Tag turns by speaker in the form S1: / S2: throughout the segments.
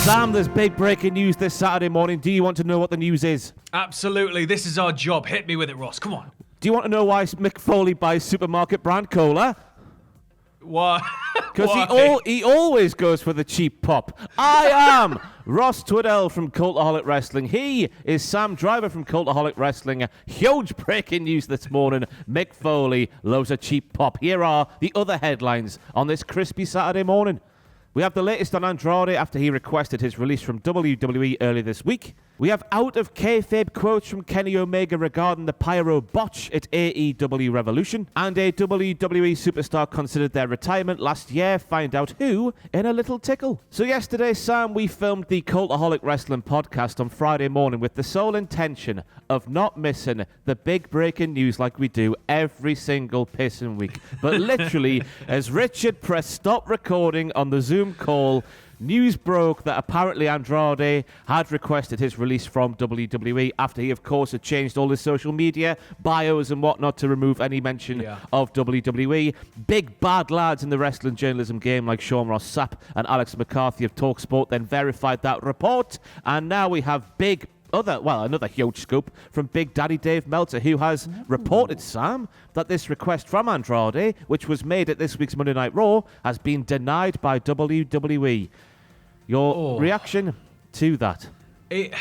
S1: Sam, there's big breaking news this Saturday morning. Do you want to know what the news is?
S2: Absolutely. This is our job. Hit me with it, Ross. Come on.
S1: Do you want to know why Mick Foley buys supermarket brand cola?
S2: Why?
S1: Because he always goes for the cheap pop. I am Ross Twiddell from Cultaholic Wrestling. He is Sam Driver from Cultaholic Wrestling. Huge breaking news this morning. Mick Foley loves a cheap pop. Here are the other headlines on this crispy Saturday morning. We have the latest on Andrade after he requested his release from WWE earlier this week. We have out of kayfabe quotes from Kenny Omega regarding the pyro botch at AEW Revolution. And a WWE superstar considered their retirement last year. Find out who in a little tickle. So yesterday, Sam, we filmed the Cultaholic Wrestling podcast on Friday morning with the sole intention of not missing the big breaking news like we do every single pissing week. But literally, as Richard pressed stop recording on the Zoom call, news broke that apparently Andrade had requested his release from WWE after he, of course, had changed all his social media bios and whatnot to remove any mention of WWE. Big bad lads in the wrestling journalism game like Sean Ross Sapp and Alex McCarthy of TalkSport then verified that report. And now we have another huge scoop from Big Daddy Dave Meltzer, who has reported, Sam, that this request from Andrade, which was made at this week's Monday Night Raw, has been denied by WWE. Your reaction to that?
S2: It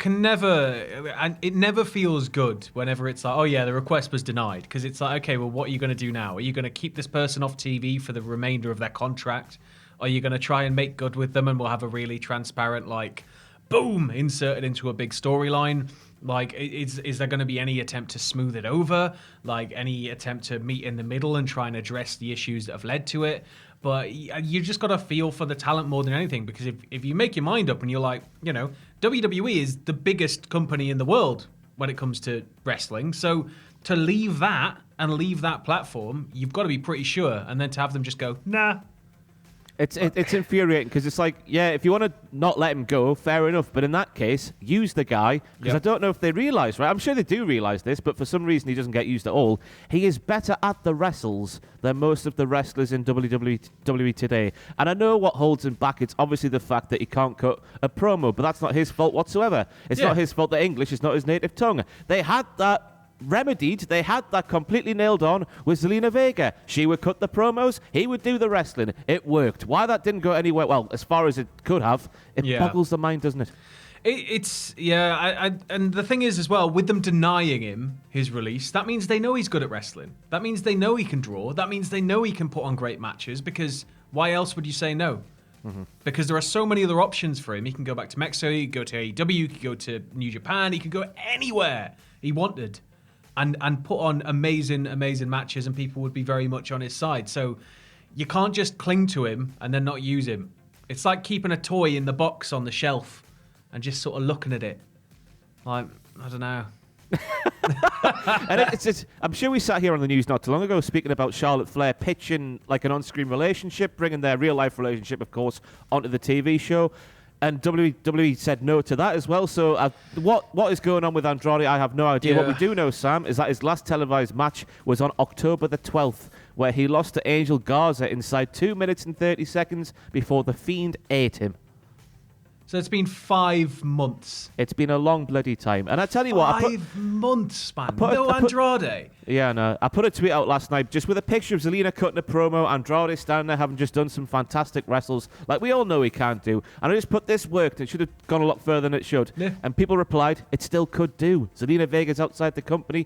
S2: never feels good whenever it's like, oh yeah, the request was denied. Because it's like, okay, well, what are you going to do now? Are you going to keep this person off TV for the remainder of their contract? Are you going to try and make good with them and we'll have a really transparent, like, boom, inserted into a big storyline? Like, is there going to be any attempt to smooth it over? Like, any attempt to meet in the middle and try and address the issues that have led to it? But you just got to feel for the talent more than anything, because if you make your mind up and you're like, you know, WWE is the biggest company in the world when it comes to wrestling. So to leave that and leave that platform, you've got to be pretty sure. And then to have them just go, nah.
S1: It's infuriating because it's like, yeah, if you want to not let him go, fair enough. But in that case, use the guy. Because I don't know if they realise, right? I'm sure they do realise this, but for some reason he doesn't get used at all. He is better at the wrestles than most of the wrestlers in WWE today. And I know what holds him back. It's obviously the fact that he can't cut a promo, but that's not his fault whatsoever. It's not his fault that English is not his native tongue. They had that remedied. They had that completely nailed on with Zelina Vega. She would cut the promos, he would do the wrestling. It worked. Why that didn't go anywhere, well, as far as it could have, it boggles the mind, doesn't it?
S2: And the thing is as well, with them denying him his release, that means they know he's good at wrestling. That means they know he can draw. That means they know he can put on great matches, because why else would you say no? Mm-hmm. Because there are so many other options for him. He can go back to Mexico, he can go to AEW, he can go to New Japan, he can go anywhere he wanted. And put on amazing matches, and people would be very much on his side. So you can't just cling to him and then not use him. It's like keeping a toy in the box on the shelf and just sort of looking at it. Like, I don't know.
S1: And I'm sure we sat here on the news not too long ago speaking about Charlotte Flair pitching like an on-screen relationship, bringing their real-life relationship, of course, onto the TV show. And WWE said no to that as well. So what is going on with Andrade? I have no idea. What we do know, Sam, is that his last televised match was on October the 12th, where he lost to Angel Garza inside 2 minutes and 30 seconds before The Fiend ate him.
S2: So it's been 5 months.
S1: It's been a long bloody time. And I tell you what...
S2: 5 months, man. No Andrade.
S1: Yeah, no. I put a tweet out last night just with a picture of Zelina cutting a promo, Andrade standing there having just done some fantastic wrestles, like we all know he can't do. And I just put, this worked. It should have gone a lot further than it should. Yeah. And people replied, it still could do. Zelina Vega's outside the company.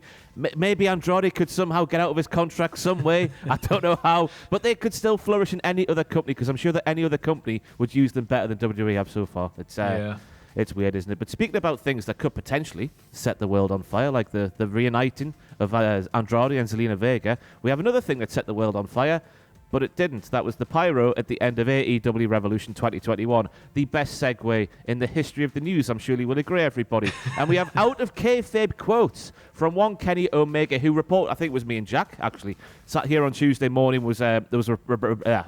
S1: Maybe Andrade could somehow get out of his contract some way. I don't know how. But they could still flourish in any other company, because I'm sure that any other company would use them better than WWE have so far. It's weird, isn't it? But speaking about things that could potentially set the world on fire, like the reuniting of Andrade and Zelina Vega, we have another thing that set the world on fire, but it didn't. That was the pyro at the end of AEW Revolution 2021. The best segue in the history of the news, I'm sure you will agree, everybody. And we have out of kayfabe quotes from one Kenny Omega, who I think it was me and Jack, actually, sat here on Tuesday morning. There was a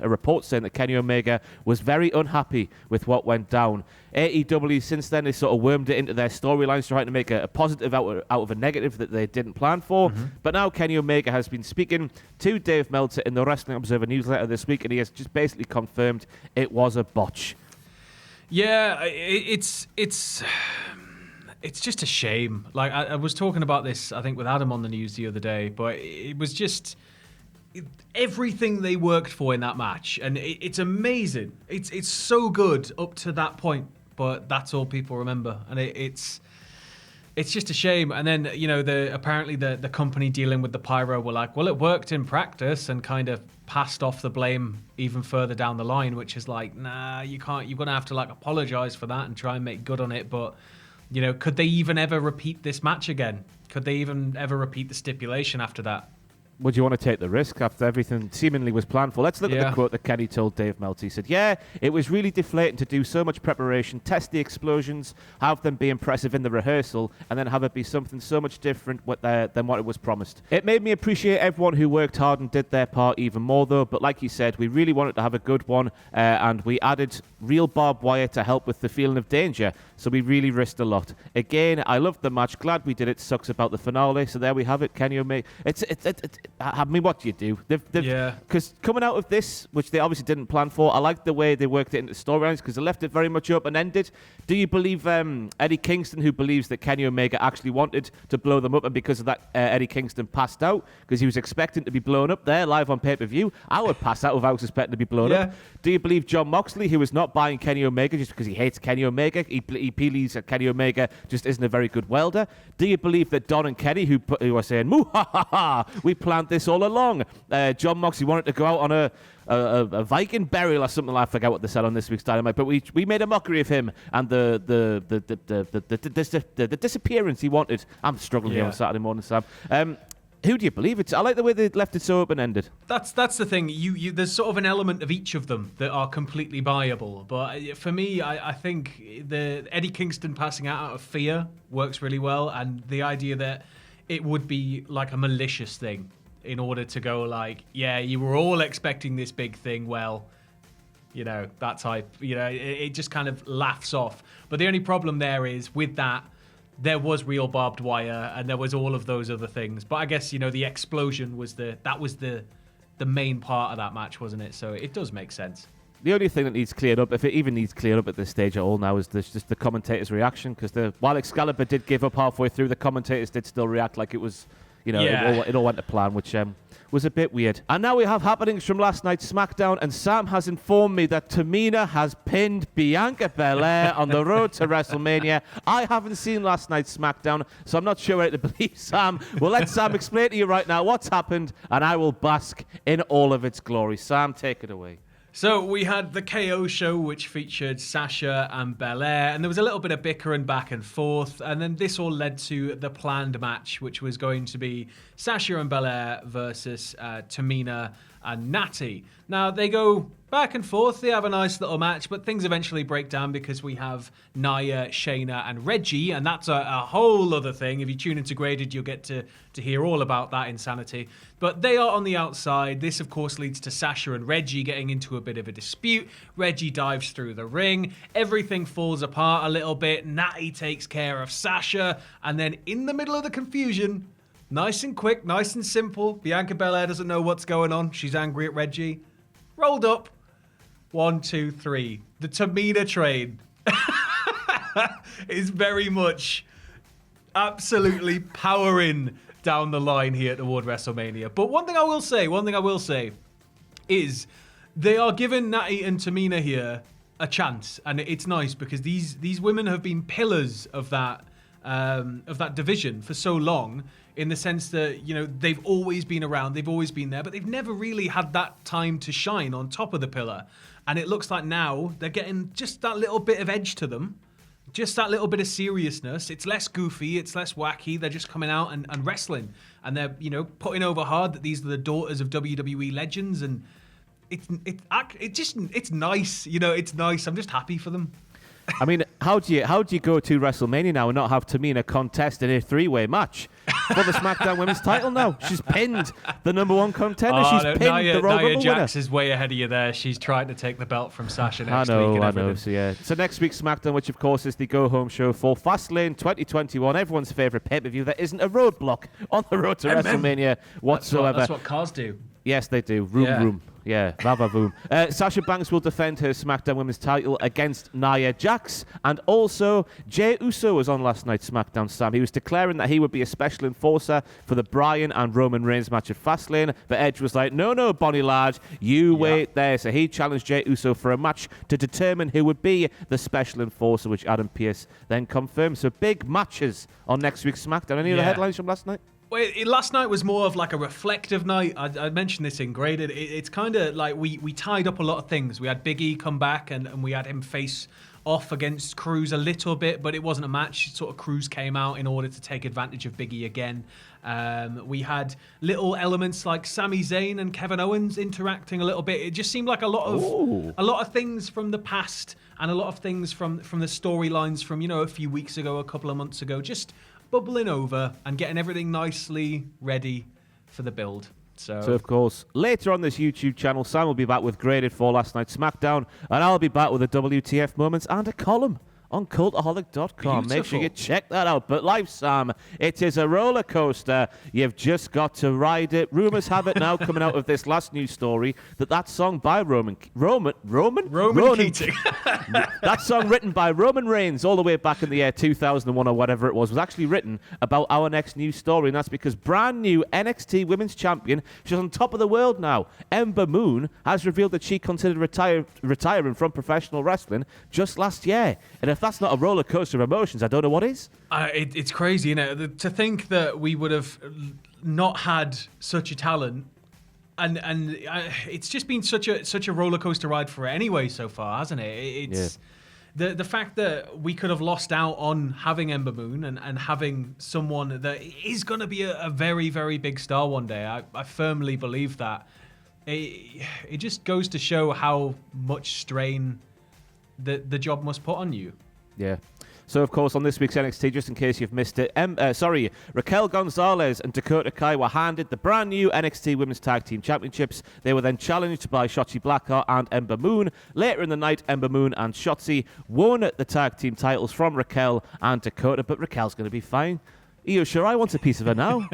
S1: report saying that Kenny Omega was very unhappy with what went down. AEW since then has sort of wormed it into their storylines, trying to make a positive out of a negative that they didn't plan for. Mm-hmm. But now Kenny Omega has been speaking to Dave Meltzer in the Wrestling Observer newsletter this week, and he has just basically confirmed it was a botch.
S2: Yeah, it's just a shame. Like I was talking about this, I think, with Adam on the news the other day, but it was just everything they worked for in that match, and it's amazing. It's so good up to that point, but that's all people remember, and it's just a shame. And then apparently the company dealing with the pyro were like, well, it worked in practice, and kind of passed off the blame even further down the line, which is like, nah, you can't. You're gonna have to like apologize for that and try and make good on it, but. Could they even ever repeat this match again? Could they even ever repeat the stipulation after that?
S1: Would you want to take the risk after everything seemingly was planned for? Let's look at the quote that Kenny told Dave Meltzer. He said, yeah, it was really deflating to do so much preparation, test the explosions, have them be impressive in the rehearsal, and then have it be something so much different than what it was promised. It made me appreciate everyone who worked hard and did their part even more, though. But like you said, we really wanted to have a good one, and we added real barbed wire to help with the feeling of danger. So we really risked a lot. Again, I loved the match. Glad we did it. Sucks about the finale. So there we have it. Kenny Omega. I mean, what do you do? Because coming out of this, which they obviously didn't plan for, I like the way they worked it into storylines because they left it very much open-ended. Do you believe Eddie Kingston, who believes that Kenny Omega actually wanted to blow them up, and because of that, Eddie Kingston passed out because he was expecting to be blown up there live on pay-per-view? I would pass out if I was expecting to be blown up. Do you believe Jon Moxley, who was not buying Kenny Omega just because he hates Kenny Omega, he believes that Kenny Omega just isn't a very good welder? Do you believe that Don and Kenny, who are saying, moo ha ha ha, we planned this all along? Jon Moxley wanted to go out on a Viking burial or something. I forget what they said on this week's Dynamite, but we made a mockery of him and the disappearance he wanted. I'm struggling here on Saturday morning, Sam. Who do you believe? I like the way they left it so open-ended. That's
S2: the thing. There's sort of an element of each of them that are completely viable. But for me, I think the Eddie Kingston passing out of fear works really well, and the idea that it would be like a malicious thing in order to go like, yeah, you were all expecting this big thing. Well, that type. It just kind of laughs off. But the only problem there is with that. There was real barbed wire, and there was all of those other things. But I guess the explosion was the main part of that match, wasn't it? So it does make sense.
S1: The only thing that needs cleared up, if it even needs cleared up at this stage at all now, is just the commentators' reaction. Because while Excalibur did give up halfway through, the commentators did still react like it was, it all went to plan, which was a bit weird. And now we have happenings from last night's SmackDown, and Sam has informed me that Tamina has pinned Bianca Belair on the road to WrestleMania. I haven't seen last night's SmackDown, so I'm not sure whether to believe Sam. Well, let Sam explain to you right now what's happened, and I will bask in all of its glory. Sam, take it away.
S2: So we had the KO show, which featured Sasha and Belair, and there was a little bit of bickering back and forth, and then this all led to the planned match, which was going to be Sasha and Belair versus Tamina and Natty. Now, they go back and forth, they have a nice little match, but things eventually break down because we have Nia, Shayna, and Reggie, and that's a whole other thing. If you tune into Graded, you'll get to hear all about that insanity. But they are on the outside. This, of course, leads to Sasha and Reggie getting into a bit of a dispute. Reggie dives through the ring. Everything falls apart a little bit. Natty takes care of Sasha, and then in the middle of the confusion, nice and quick, nice and simple, Bianca Belair doesn't know what's going on. She's angry at Reggie. Rolled up. 1, 2, 3. The Tamina train is very much absolutely powering down the line here toward WrestleMania. But one thing I will say is they are giving Natty and Tamina here a chance, and it's nice because these women have been pillars of that division for so long, in the sense that they've always been around, they've always been there, but they've never really had that time to shine on top of the pillar. And it looks like now they're getting just that little bit of edge to them, just that little bit of seriousness. It's less goofy, it's less wacky. They're just coming out and wrestling, and they're putting over hard that these are the daughters of WWE legends, and it's nice. It's nice. I'm just happy for them.
S1: I mean, how do you go to WrestleMania now and not have Tamina contest in a 3-way match for the SmackDown Women's title now? She's pinned the number 1 contender. She's pinned the Royal Rumble winner.
S2: Nia Jax is way ahead of you there. She's trying to take the belt from Sasha next week. I know.
S1: So next week's SmackDown, which of course is the go-home show for Fastlane 2021, everyone's favourite pay-per-view. There isn't a roadblock on the road to WrestleMania whatsoever.
S2: That's what cars do.
S1: Yes, they do. Room. Yeah, va-va-voom. Sasha Banks will defend her SmackDown Women's title against Nia Jax. And also, Jey Uso was on last night's SmackDown, Sam. He was declaring that he would be a special enforcer for the Bryan and Roman Reigns match at Fastlane. But Edge was like, no, Bonnie lad, you wait there. So he challenged Jey Uso for a match to determine who would be the special enforcer, which Adam Pearce then confirmed. So big matches on next week's SmackDown. Any other headlines from last night?
S2: Well, last night was more of like a reflective night. I mentioned this in Graded. It's kind of like we tied up a lot of things. We had Big E come back and we had him face off against Cruz a little bit, but it wasn't a match. Sort of Cruz came out in order to take advantage of Big E again. We had little elements like Sami Zayn and Kevin Owens interacting a little bit. It just seemed like a lot of things from the past and a lot of things from the storylines from a few weeks ago, a couple of months ago, just bubbling over and getting everything nicely ready for the build. So
S1: of course, later on this YouTube channel, Sam will be back with Graded for last night's SmackDown, and I'll be back with the WTF moments and a column on Cultaholic.com. Make sure you check that out. But life, Sam, it is a roller coaster. You've just got to ride it. Rumours have it now, coming out of this last news story, that song by Ronan Keating. That song written by Roman Reigns all the way back in the year 2001 or whatever it was actually written about our next news story. And that's because brand new NXT Women's Champion, she's on top of the world now, Ember Moon, has revealed that she considered retiring from professional wrestling just last year. And if that's not a roller coaster of emotions, I don't know what is.
S2: It's crazy, to think that we would have not had such a talent, and it's just been such a roller coaster ride for her anyway so far, hasn't it? It's the fact that we could have lost out on having Ember Moon and having someone that is going to be a very, very big star one day. I firmly believe that. It just goes to show how much strain the job must put on you.
S1: Yeah. So, of course, on this week's NXT, just in case you've missed it, Raquel Gonzalez and Dakota Kai were handed the brand new NXT Women's Tag Team Championships. They were then challenged by Shotzi Blackheart and Ember Moon. Later in the night, Ember Moon and Shotzi won the tag team titles from Raquel and Dakota, but Raquel's going to be fine. Io Shirai wants a piece of her now.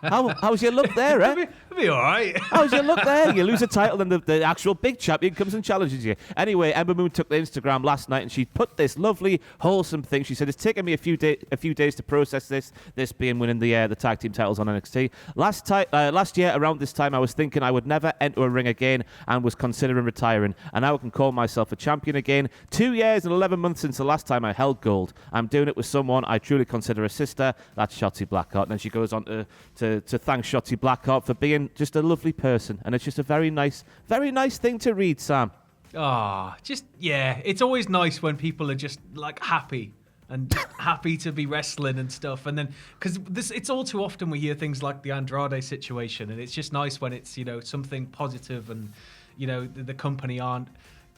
S1: How's your look there, eh?
S2: It'll be all right.
S1: How's your look there? You lose a title and the actual big champion comes and challenges you. Anyway, Ember Moon took the Instagram last night and she put this lovely, wholesome thing. She said, it's taken me a few days to process this being winning the tag team titles on NXT. Last year, around this time, I was thinking I would never enter a ring again and was considering retiring. And now I can call myself a champion again. 2 years and 11 months since the last time I held gold. I'm doing it with someone I truly consider a sister. That's Shotzi Blackheart. And then she goes on to thank Shotzi Blackheart for being just a lovely person. And it's just a very nice thing to read, Sam.
S2: It's always nice when people are just like happy and just happy to be wrestling and stuff. And then, because it's all too often we hear things like the Andrade situation, and it's just nice when it's, something positive and, the company aren't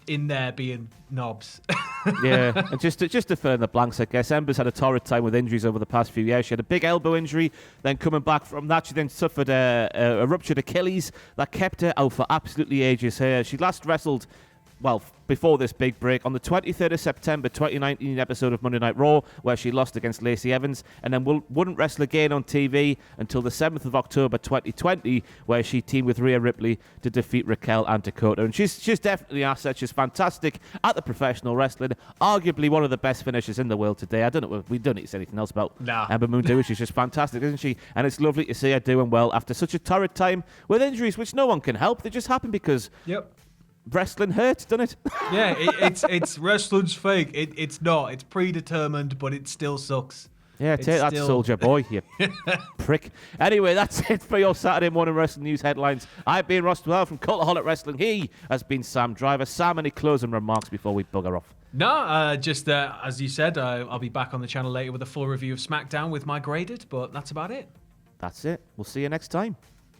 S2: in there being knobs.
S1: Yeah, and just to fill in the blanks, I guess, Ember's had a torrid time with injuries over the past few years. She had a big elbow injury, then coming back from that, she then suffered a ruptured Achilles that kept her out for absolutely ages. She last wrestled, before this big break, on the 23rd of September 2019 episode of Monday Night Raw, where she lost against Lacey Evans, and then wouldn't wrestle again on TV until the 7th of October 2020, where she teamed with Rhea Ripley to defeat Raquel and Dakota. And she's definitely an asset. She's fantastic at the professional wrestling, arguably one of the best finishers in the world today. I don't know, we don't need to say anything else about Ember Moon, do we? She's just fantastic, isn't she? And it's lovely to see her doing well after such a torrid time with injuries, which no one can help. They just happen because...
S2: Yep.
S1: Wrestling hurts, doesn't it?
S2: Yeah, it's wrestling's fake. It's not. It's predetermined, but it still sucks.
S1: Yeah, take that, Soldier Boy, you prick. Anyway, that's it for your Saturday morning wrestling news headlines. I've been Ross Dwell from Cultaholic Wrestling. He has been Sam Driver. Sam, any closing remarks before we bugger off?
S2: No, just as you said, I'll be back on the channel later with a full review of SmackDown with my graded, but that's about it.
S1: That's it. We'll see you next time.